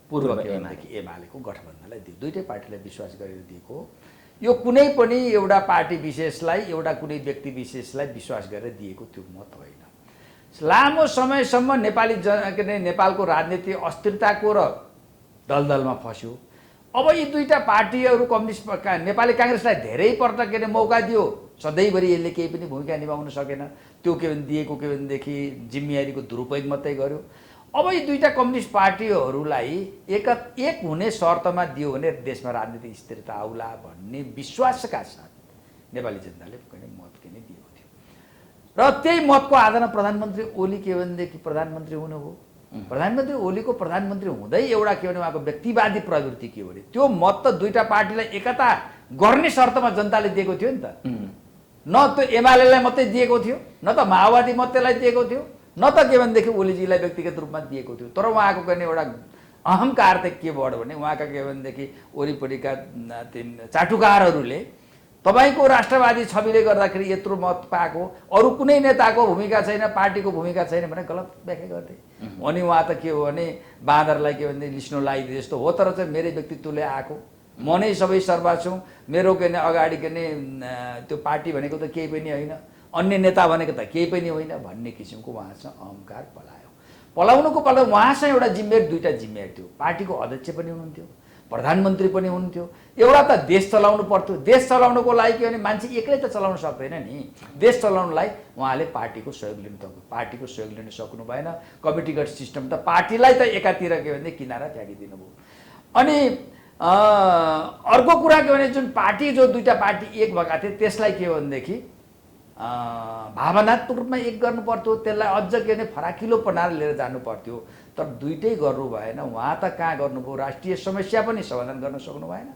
पूर्व एमालेको गठबन्धनलाई दियो। दुईटै पार्टीलाई विश्वास गरेर दिएको। यो कुनै पनि एउटा पार्टी विशेषलाई, एउटा कुनै व्यक्ति विशेषलाई विश्वास गरेर दिएको त्यो मत होइन। लामो समयसम्म नेपालको राजनीति अस्थिरताको र दलदलमा फस्यो। अब यी दुईटा पार्टीहरू कम्युनिस्ट नेपाली काङ्ग्रेसलाई धेरै पल्ट के अरे मौका दियो, सधैँभरि यसले केही पनि भूमिका निभाउन सकेन। त्यो के भने दिएको के भनेदेखि जिम्मेवारीको दुरुपयोग मात्रै गर्यो। अब यी दुईटा कम्युनिस्ट पार्टीहरूलाई एक हुने शर्तमा दियो भने देशमा राजनीतिक स्थिरता आउला भन्ने विश्वासका साथ नेपाली जनताले मत किन दिएको थियो। र त्यही मतको आधारमा प्रधानमन्त्री ओली के भनेदेखि प्रधानमन्त्री हुनुभयो। प्रधानमन्त्री ओलीको प्रधानमन्त्री हुँदै एउटा के भने उहाँको व्यक्तिवादी प्रवृत्ति के हो भने त्यो मत त दुईटा पार्टीलाई एकता गर्ने शर्तमा जनताले दिएको थियो नि त। न त्यो एमालेलाई मात्रै दिएको थियो, न त माओवादी मात्रै दिएको थियो, न त के भनेदेखि ओलीजीलाई व्यक्तिगत रूपमा दिएको थियो। तर उहाँको गर्ने एउटा अहङ्कार त के भयो भने उहाँका के भनेदेखि वरिपरिका चाटुकारहरूले तपाईँको राष्ट्रवादी छविले गर्दाखेरि यत्रो मत पाएको, अरू कुनै नेताको भूमिका छैन, पार्टीको भूमिका छैन भने गलत व्याख्या गर्थे। अनि उहाँ त के हो भने बाँदरलाई के भने लिस्नो लगाइदिए जस्तो हो। तर चाहिँ मेरै व्यक्तित्वले आएको, म नै सबै सर्वा छु, मेरो के ने अगाडि के ने त्यो पार्टी भनेको त केही पनि होइन, अन्य नेता भनेको त केही पनि होइन भन्ने किसिमको उहाँसँग अहङ्कार पलाउनुको उहाँसँग एउटा जिम्मेवारी, दुईटा जिम्मेवारी थियो। पार्टीको अध्यक्ष पनि हुनुहुन्थ्यो, प्रधानमन्त्री पनि हुनुहुन्थ्यो। एउटा त देश चलाउनु पर्थ्यो। देश चलाउनुको लागि के भने मान्छे एक्लै त चलाउन सक्दैन नि। देश चलाउनलाई उहाँले पार्टीको सहयोग लिन सक्नु भएन। कमिटीगत सिस्टम त पार्टीलाई त एकातिर के भने किनारा फ्याँकिदिनु भयो। अनि अर्को कुरा के भने जुन पार्टी जो दुईटा पार्टी एक भएका थिए त्यसलाई के भनेदेखि भावनात्मक रूपमा एक गर्नु पर्थ्यो, त्यसलाई अझ के भने फराकिलो बनाएर लिएर जानु पर्थ्यो। तर दुईटै गर्नु भएन। उहाँ त कहाँ गर्नुभयो, राष्ट्रिय समस्या पनि समाधान गर्न सक्नु भएन,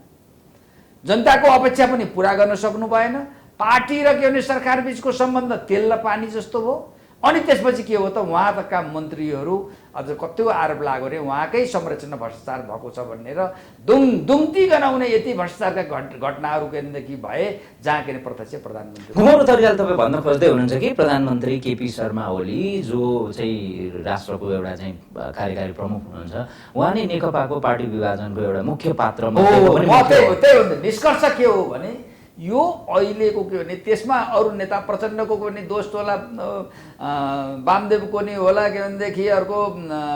जनताको अपेक्षा पनि पुरा गर्न सक्नु भएन। पार्टी र के भने सरकार बीचको सम्बन्ध तेल र पानी जस्तो भयो। अनि त्यसपछि के हो त उहाँ तका मन्त्रीहरू अझ कति आरोप लाग्यो अरे उहाँकै संरचना भ्रष्टाचार भएको छ भन्ने र दुम्ती गनाउने यति भ्रष्टाचारका घटनाहरू केदेखि भए जहाँ के प्रत्यक्ष प्रधानमन्त्री घुमाउनु तरिकाले तपाईँ भन्न खोज्दै हुनुहुन्छ कि प्रधानमन्त्री केपी शर्मा ओली जो चाहिँ राष्ट्रको एउटा चाहिँ कार्यकारी प्रमुख हुनुहुन्छ, उहाँ नै नेकपाको पार्टी विभाजनको एउटा मुख्य पात्र निष्कर्ष के हो भने यो अहिलेको के भने त्यसमा अरू नेता प्रचण्डको पनि दोष होला, वामदेवको नि होला, के भनेदेखि अर्को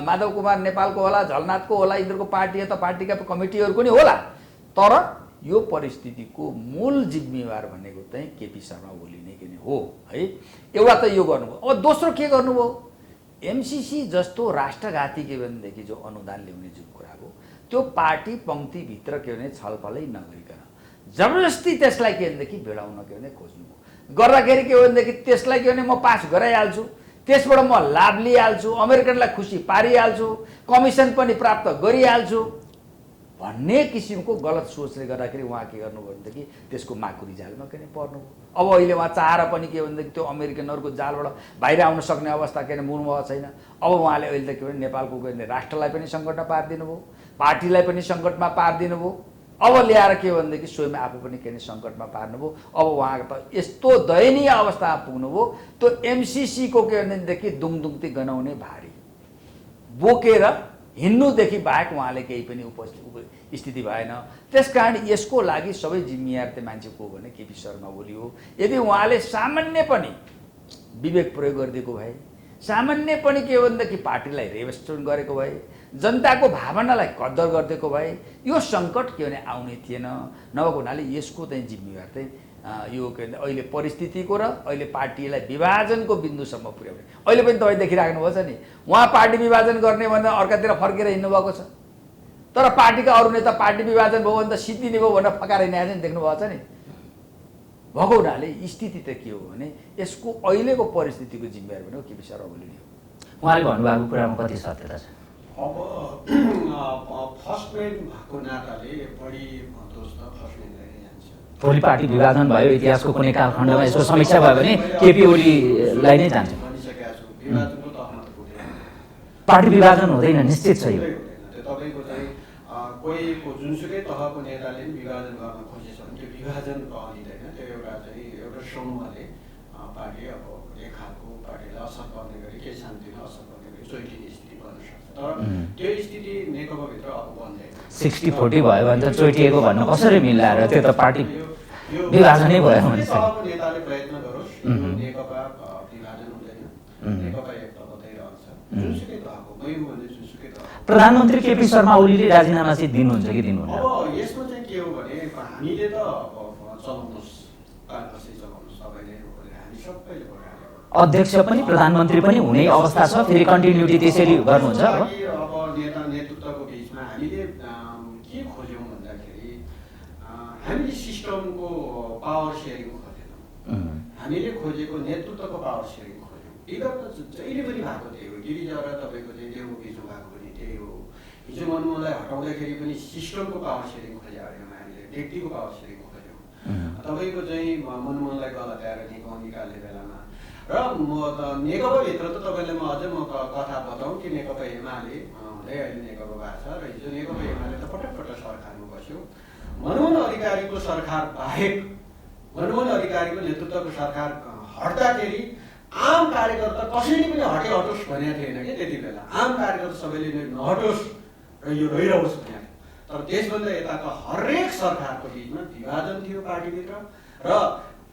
माधव कुमार नेपालको होला, झलनाथको होला, यिनीहरूको पार्टी त पार्टीका कमिटीहरूको नि होला। तर यो परिस्थितिको मूल जिम्मेवार भनेको चाहिँ केपी शर्मा ओली नै के हो है। एउटा त यो गर्नुभयो। अब दोस्रो के गर्नुभयो, एमसिसी जस्तो राष्ट्रघाती के भनेदेखि जो अनुदान ल्याउने जुन कुरा हो त्यो पार्टी पङ्क्तिभित्र के भने छलफलै नगरिकन जबरजस्ती त्यसलाई के भनेदेखि भिडाउन के भने खोज्नुभयो। गर्दाखेरि के भनेदेखि त्यसलाई के भने म पास गराइहाल्छु, त्यसबाट म लाभ लिइहाल्छु, अमेरिकनलाई खुसी पारिहाल्छु, कमिसन पनि प्राप्त गरिहाल्छु भन्ने किसिमको गलत सोचले गर्दाखेरि उहाँ के गर्नुभयो भनेदेखि त्यसको माकुरी जालमा किन पर्नुभयो। अब अहिले उहाँ चाहेर पनि के भनेदेखि त्यो अमेरिकनहरूको जालबाट बाहिर आउन सक्ने अवस्था किन मुनुभएको छैन। अब उहाँले अहिले त के भने नेपालको राष्ट्रलाई पनि सङ्कटमा पारिदिनु भयो, पार्टीलाई पनि सङ्कटमा पारिदिनु भयो, अब ल्याएर के भनेदेखि स्वयं आफू पनि के सङ्कटमा पार्नुभयो। अब उहाँ त यस्तो दयनीय अवस्थामा पुग्नुभयो, त्यो एमसिसीको के भनेदेखि दुङदुङती गनाउने भारी बोकेर हिँड्नुदेखि बाहेक उहाँले केही पनि स्थिति भएन। त्यसकारण यसको लागि सबै जिम्मेवार त्यो मान्छे को भने केपी शर्मा ओली हो। यदि उहाँले सामान्य पनि विवेक प्रयोग गरिदिएको भए, सामान्य पनि के भनेदेखि पार्टीलाई रेस्टोरेन्ट गरेको भए, जनताको भावनालाई कदर गरिदिएको भए यो सङ्कट के भने आउने थिएन। नभएको हुनाले यसको चाहिँ जिम्मेवार चाहिँ यो के भन्छ अहिले परिस्थितिको र अहिले पार्टीलाई विभाजनको बिन्दुसम्म पुर्याउने। अहिले पनि तपाईँ देखिराख्नुभएको छ नि, उहाँ पार्टी विभाजन गर्ने भनेर अर्कातिर फर्केर हिँड्नुभएको छ, तर पार्टीका अरू नेता पार्टी विभाजन भयो भने त सिद्धिने भयो भनेर फकाएर हिँडेको छ नि, देख्नुभएको छ नि। भएको हुनाले स्थिति त के हो भने यसको अहिलेको परिस्थितिको जिम्मेवार भनेको केपी शर्मा ओली हो। उहाँले भन्नुभएको कुरामा कति सत्यता छ? अब फर्स्ट म्यान भएको नाताले बढी दोष त फर्स्ट म्यानलाई नै जान्छ। भोलि पार्टी विभाजन भयो, इतिहासको कुनै कालखण्डमा यसको समीक्षा भयो भने केपी ओलीलाई नै जान्छ। भनिसकेका छु, विभाजनको तहमा त पुग्दैन। पार्टी विभाजन हुँदैन, निश्चित छ यो। तपाईँको चाहिँ कोहीको जुनसुकै तहको नेताले पनि विभाजन गर्न खोजेछ भने त्यो विभाजन कहलिँदैन, त्यो एउटा समूहले पार्टी अब एक खालको पार्टीलाई असर पर्ने गरी केही शान्तिमा असर पर्ने गरी चोइटिने स्थिति बन्न सक्छ। तर त्यो स्थिति नेकपाभित्र अब बन्दैन। 60-40 भयो भने त चोइटिएको भन्नु कसरी मिल्ला र त्यो त पार्टी विभाजनै भयो भने तहको नेताले प्रयत्न गरोस्, नेकपा विभाजन हुँदैन, नेकपा एकताबद्धै रहन्छ। जुनसुकै तहको मै हो भने जुनसुकै तह। प्रधानमन्त्री केपी शर्मा ओलीले राजीनामा चाहिँ दिनुहुन्छ कि दिनुहुन्न? अब यसमा चाहिँ के हो भने हामीले त चलाउनुहोस्, कसै चलाउनुहोस् तपाईँले हो भने हामी सबैले भइहाल्यो। अध्यक्ष पनि प्रधानमन्त्री पनि हुने अवस्था छ, फेरि कन्टिन्युटी त्यसरी गर्नुहुन्छ। अब नेता नेतृत्वको बिचमा हामीले के खोज्यौँ भन्दाखेरि हामीले सिस्टमको पावर सेयरिङ खोजेनौँ, हामीले खोजेको नेतृत्वको पावर सेयरिङ खोज्यौँ। विगत जहिले पनि भएको त्यही हो। गिरिजा र तपाईँको चाहिँ देउ बिचमा भएको पनि त्यही हो। हिजो मनमोहनलाई हटाउँदाखेरि पनि सिस्टमको पावर सेयरिङ खोज्या होइन, हामीले व्यक्तिको पावर सेयरिङ खोज्यौँ। तपाईँको चाहिँ मनमोहनलाई गलत्याएर निकाल्ने बेलामा र म त नेकपाभित्र त तपाईँलाई म अझै कथा बताउँ कि नेकपा एमाले हुँदै अहिले नेकपा भएको छ र हिजो नेकपा एमाले त पटक पटक सरकारमा बस्यो। मनमोहन अधिकारीको सरकार बाहेक मनमोहन अधिकारीको नेतृत्वको सरकार हट्दाखेरि आम कार्यकर्ता कसैले पनि हटोस् भनेको थिएन कि त्यति बेला। आम कार्यकर्ता सबैले नहटोस् र यो रहिरहोस् भनेको। तर त्यसभन्दा यताको हरेक सरकारको बिचमा विभाजन थियो पार्टीभित्र र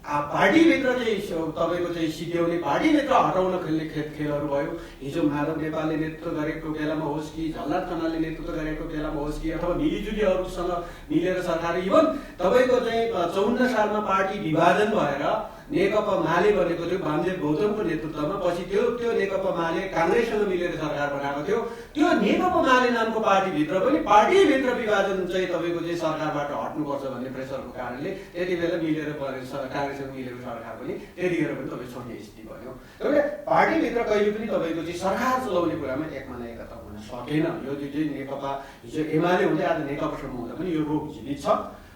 पार्टीभित्र चाहिँ तपाईँको चाहिँ सिद्ध्याउने, पार्टीभित्र हटाउन खेल्ने खेलहरू भयो। हिजो माधव नेपालले नेतृत्व गरेको बेलामा होस् कि झलनाथ खनालले नेतृत्व गरेको बेलामा होस् कि अथवा मिलिजुली अरूसँग मिलेर सरकार, इभन तपाईँको चाहिँ 54 सालमा पार्टी विभाजन भएर नेकपा माले बनेको थियो वामदेव गौतमको नेतृत्वमा। पछि त्यो नेकपा माले काङ्ग्रेससँग मिलेर सरकार बनाएको थियो। त्यो नेकपा माले नामको पार्टीभित्र पनि पार्टीभित्र विभाजन चाहिँ तपाईँको चाहिँ सरकारबाट हट्नुपर्छ भन्ने प्रेसरको कारणले त्यति बेला मिलेर काङ्ग्रेससँग मिलेको सरकार पनि त्यतिखेर पनि तपाईँ छोड्ने स्थिति भयो। तपाईँले पार्टीभित्र कहिले पनि तपाईँको चाहिँ सरकार चलाउने कुरामा एकमना एकता हुन सकेन। यो चाहिँ नेकपा हिजो एमाले हुँदै आज नेकपासम्म हुँदा पनि यो रोग जीवित छ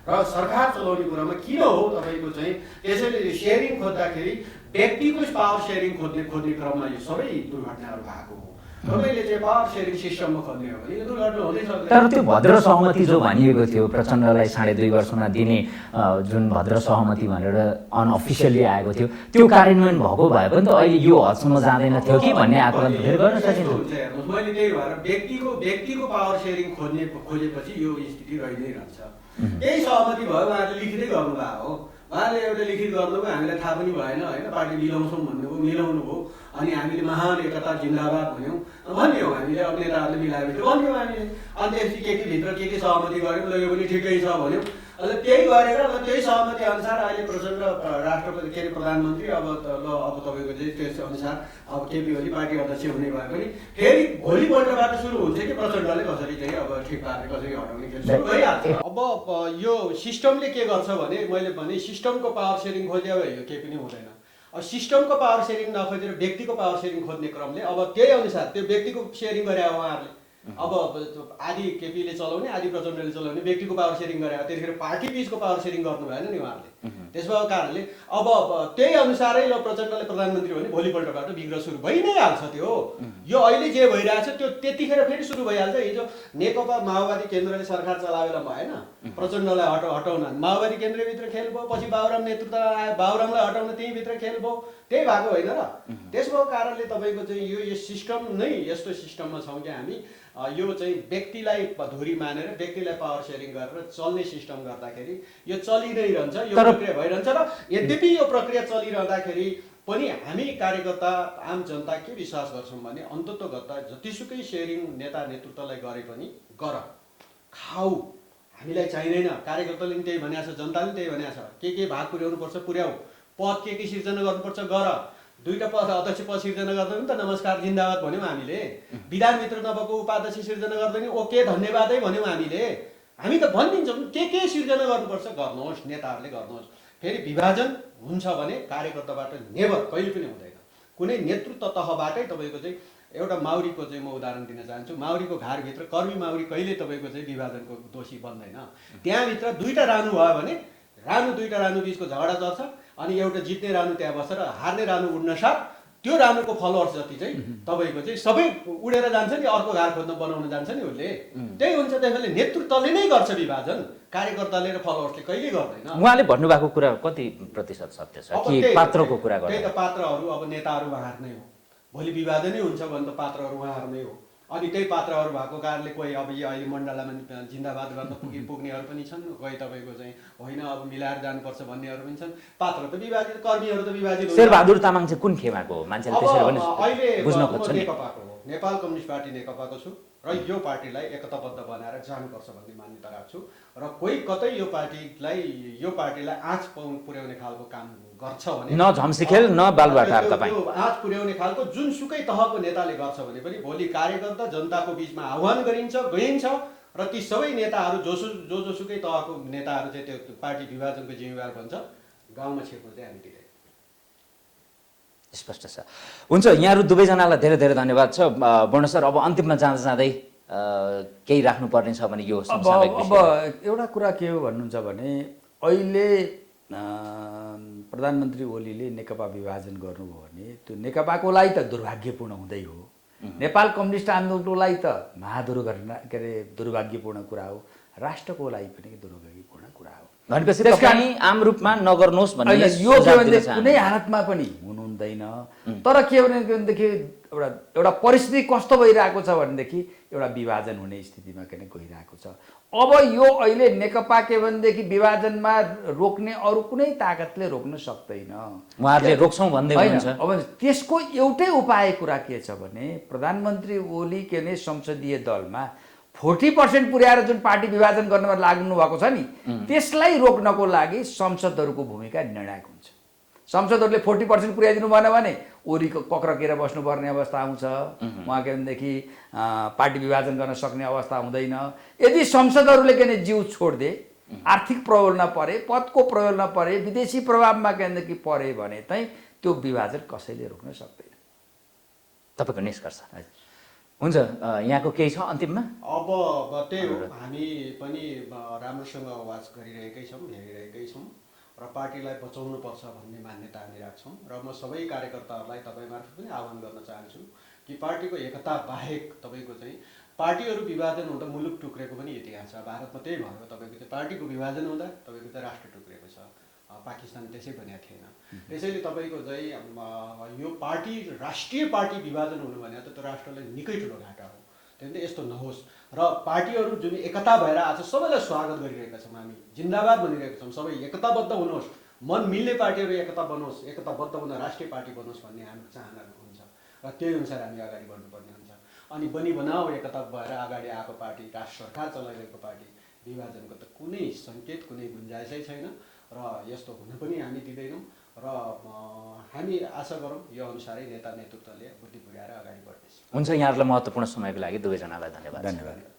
र सरकार चलाउने कुरामा किन हो तपाईँको चाहिँ त्यसैले सेयरिङ खोज्दाखेरि व्यक्तिको पावर सेयरिङ खोज्ने क्रममा यो सबै दुर्घटनाहरू भएको हो। तपाईँले चाहिँ पावर सेयरिङ सिस्टममा खोज्ने हो भने यो दुर्घटना हुँदै सक्दैन। तर त्यो भद्र सहमति जो भनिएको थियो प्रचण्डलाई 2.5 वर्षमा दिने जुन भद्र सहमति भनेर अनअफिसियल्ली आएको थियो, त्यो कार्यान्वयन भएको भए पनि त अहिले यो हदसम्म जाँदैन थियो कि भन्ने आकलन फेरि गर्न सकिन्छ। मैले त्यही भएर व्यक्तिको पावर सेयरिङ खोजेपछि यो स्थिति रहि नै रहन्छ। त्यही सहमति भयो, उहाँले लिखितै गर्नुभएको हो। उहाँले एउटा लिखित गर्नुभयो, हामीलाई थाहा पनि भएन होइन, पार्टी मिलाउँछौँ भन्नुभयो, मिलाउनु भयो। अनि हामीले महान एकता जिन्दाबाद भन्यौँ, भन्यौँ हामीले, अब नेताहरूले मिलाएपछि भन्यौँ हामीले। अनि त्यसपछि के सहमति गऱ्यौँ, ल यो पनि ठिकै छ भन्यौँ। अन्त त्यही गरेर अब त्यही सहमति अनुसार अहिले प्रचण्ड राष्ट्रपति के अरे प्रधानमन्त्री अब तपाईँको चाहिँ त्यस अनुसार अब केपी ओली पार्टी अध्यक्ष हुने भए पनि फेरि भोलिपल्टबाट सुरु हुन्छ कि प्रचण्डले कसरी चाहिँ अब ठिक पार्ने कसरी हटाउने खेल सुरु भइहाल्छ। अब यो सिस्टमले के गर्छ भने मैले भने सिस्टमको पावर सेयरिङ खोज्या भयो केही पनि हुँदैन। सिस्टमको पावर सेयरिङ नखोजेर व्यक्तिको पावर सेयरिङ खोज्ने क्रमले अब त्यही अनुसार त्यो व्यक्तिको सेयरिङ गरे उहाँहरूले अब आदि केपीले चलाउने आदि प्रचण्डले चलाउने व्यक्तिको पावर सेयरिङ गरे त्यतिखेर पार्टी बिचको पावर सेयरिङ गर्नु भएन नि उहाँहरूले त्यस भएको कारणले अब त्यही अनुसारै ल प्रचण्डले प्रधानमन्त्री हो भने भोलिपल्टबाट बिग्र सुरु भइ नै हाल्छ त्यो यो अहिले जे भइरहेछ त्यो त्यतिखेर फेरि सुरु भइहाल्छ हिजो नेकपा माओवादी केन्द्रले सरकार चलाएर भएन प्रचण्डलाई हटाउन माओवादी केन्द्रभित्र खेल भयो पछि बाबुराम नेतृत्व आयो बाबुरामलाई हटाउन त्यहीँभित्र खेल भयो त्यही भएको होइन र त्यस भएको कारणले तपाईँको चाहिँ यो सिस्टम नै यस्तो सिस्टममा छौँ कि हामी यो चाहिँ व्यक्तिलाई धुरी मानेर व्यक्तिलाई पावर सेयरिङ गरेर चल्ने सिस्टम गर्दाखेरि यो चलि नै रहन्छ यो प्रक्रिया भइरहन्छ र यद्यपि यो प्रक्रिया चलिरहँदाखेरि पनि हामी कार्यकर्ता आम जनता के विश्वास गर्छौँ भने अन्ततोगत जतिसुकै सेयरिङ नेता नेतृत्वलाई गरे पनि गर खाऊ हामीलाई चाहिँदैन कार्यकर्ताले पनि त्यही भनेको छ जनताले पनि त्यही भनेको छ के भाग पुर्याउनुपर्छ पुर्याऊ पद के सिर्जना गर्नुपर्छ गर दुईटा पद अध्यक्ष पद सिर्जना गर्दा पनि त नमस्कार जिन्दाबाद भन्यौँ हामीले विधानभित्र नभएको उपाध्यक्ष सिर्जना गर्दा पनि ओके धन्यवादै भन्यौँ हामीले हामी त भनिदिन्छौँ के सिर्जना गर्नुपर्छ गर्नुहोस् नेताहरूले गर्नुहोस् फेरि विभाजन हुन्छ भने कार्यकर्ताबाट नेभर कहिले पनि हुँदैन कुनै नेतृत्व तहबाटै तपाईँको चाहिँ एउटा माउरीको चाहिँ म उदाहरण दिन चाहन्छु माउरीको घरभित्र कर्मी माउरी कहिले तपाईँको चाहिँ विभाजनको दोषी बन्दैन त्यहाँभित्र दुईटा रानु भयो भने दुईटा रानु बिचको झगडा चल्छ अनि एउटा जित्ने रानु त्यहाँ बसेर हार्ने रानु उड्न साथ त्यो रानुको फलोअर्स जति चाहिँ तपाईँको चाहिँ सबै उडेर जान्छ नि अर्को घर खोज्न बनाउन जान्छ नि उसले त्यही हुन्छ त्यसैले नेतृत्वले नै गर्छ विभाजन कार्यकर्ताले र फलोअर्सले कहिले गर्दैन उहाँले भन्नुभएको कुरा कति प्रतिशत सत्य छ कि पात्रको कुरा गर्दा त्यही त पात्रहरू अब नेताहरू उहाँहरू नै हो भोलि विभाजनै हुन्छ भने त पात्रहरू उहाँहरू नै हो अनि त्यही पात्रहरू भएको कारणले कोही अब यो अहिले मण्डलामा जिन्दाबाद गर्न पुग्नेहरू पनि छन् कोही तपाईँको चाहिँ होइन अब मिलाएर जानुपर्छ भन्नेहरू पनि छन् पात्र त विभाजित कर्मीहरू त विभाजित शेरबहादुर तामाङ चाहिँ कुन खेमाको हो मान्छेले त्यसरी पनि अहिले बुझ्न खोज्छ नि नेकपाको हो नेपाल कम्युनिस्ट पार्टी नेकपाको छु र यो पार्टीलाई एकताबद्ध बनाएर जानुपर्छ भन्ने मान्यता राख्छु र कोही कतै यो पार्टीलाई आँच पुर्याउने खालको काम गर्छ भने न झम्सिखेल न बालबाटार तपाईँ आँच पुर्याउने खालको जुनसुकै तहको नेताले गर्छ भने पनि भोलि कार्यकर्ता जनताको बिचमा आह्वान गइन्छ र ती सबै नेताहरू जोसुकै तहको नेताहरू चाहिँ त्यो पार्टी विभाजनको जिम्मेवार बन्छ गाउँमा छिर्नु चाहिँ हामी दिँदैन स्पष्ट छ हुन्छ यहाँहरू दुवैजनालाई धेरै धेरै धन्यवाद छ वर्ण सर अब अन्तिममा जाँदै केही राख्नुपर्ने छ भने यो अब एउटा कुरा के हो भन्नुहुन्छ भने अहिले प्रधानमन्त्री ओलीले नेकपा विभाजन गर्नुभयो भने त्यो नेकपाको लागि त दुर्भाग्यपूर्ण हुँदै हो नेपाल कम्युनिस्ट आन्दोलनको लागि त महादुर्घटना के अरे दुर्भाग्यपूर्ण कुरा हो राष्ट्रको लागि पनि दुर्भाग्यपूर्ण कुरा हो भनेपछि तपाईँ आम रूपमा नगर्नुहोस् भन्ने यो के भने कुनै हालतमा पनि हुनुहुँदैन तर के भनेदेखि एउटा परिस्थिति कस्तो भइरहेको छ भनेदेखि एउटा विभाजन हुने स्थितिमा किन गइरहेको छ अब यो अहिले नेकपा के भनेदेखि विभाजनमा रोक्ने अरू कुनै ताकतले रोक्न सक्दैन उहाँहरूले रोक्छौँ भन्दै हुनुहुन्छ अब त्यसको एउटै उपाय कुरा के छ भने प्रधानमन्त्री ओली के भने संसदीय दलमा 40% पुर्याएर जुन पार्टी विभाजन गर्नमा लाग्नु भएको छ नि त्यसलाई रोक्नको लागि संसदहरूको भूमिका निर्णायक हुन्छ संसदहरूले 40% पुर्याइदिनु भएन भने ओलीको कक्रकेर बस्नुपर्ने अवस्था आउँछ उहाँ के भनेदेखि पार्टी विभाजन गर्न सक्ने अवस्था हुँदैन यदि संसदहरूले के भने जिउ छोड्दे आर्थिक प्रबल नपरे पदको प्रबल नपरे विदेशी प्रभावमा के भनेदेखि परे भने चाहिँ त्यो विभाजन कसैले रोक्न सक्दैन तपाईँको निष्कर्ष हुन्छ यहाँको केही छ अन्तिममा अब त्यही हो हामी पनि राम्रोसँग आवाज गरिरहेकै छौँ हेरिरहेकै छौँ र पार्टीलाई बचाउनुपर्छ भन्ने मान्यता हामी राख्छौँ र म सबै कार्यकर्ताहरूलाई तपाईँ मार्फत पनि आह्वान गर्न चाहन्छु कि पार्टीको एकता बाहेक तपाईँको चाहिँ पार्टीहरू विभाजन हुँदा मुलुक टुक्रेको पनि इतिहास छ भारतमा त्यही भयो तपाईँको चाहिँ पार्टीको विभाजन हुँदा तपाईँको चाहिँ राष्ट्र टुक्रेको छ पाकिस्तान त्यसै भनेको थिएन त्यसैले तपाईँको चाहिँ यो पार्टी राष्ट्रिय पार्टी विभाजन हुनु भने त त्यो राष्ट्रलाई निकै ठुलो घाटा हो त्यसले यस्तो नहोस् र पार्टीहरू जुन एकता भएर आज सबैलाई स्वागत गरिरहेका छौँ हामी जिन्दाबाद भनिरहेका छौँ सबै एकताबद्ध हुनुहोस् मन मिल्ने पार्टीहरू एकता बनोस् एकताबद्ध हुन राष्ट्रिय पार्टी बनोस् भन्ने हाम्रो चाहना हुन्छ र त्यही अनुसार हामी अगाडि बढ्नुपर्ने हुन्छ अनि बनाऊ एकता भएर अगाडि आएको पार्टी राष्ट्र सरकार चलाइरहेको पार्टी विभाजनको त कुनै सङ्केत कुनै गुन्जाइसै छैन र यस्तो हुन पनि हामी दिँदैनौँ र हामी आशा गरौँ यो अनुसारै नेता नेतृत्वले बुद्धि पुर्याएर अगाडि बढ्नेछ हुन्छ यहाँहरूलाई महत्त्वपूर्ण समयको लागि दुवैजनालाई धन्यवाद धन्यवाद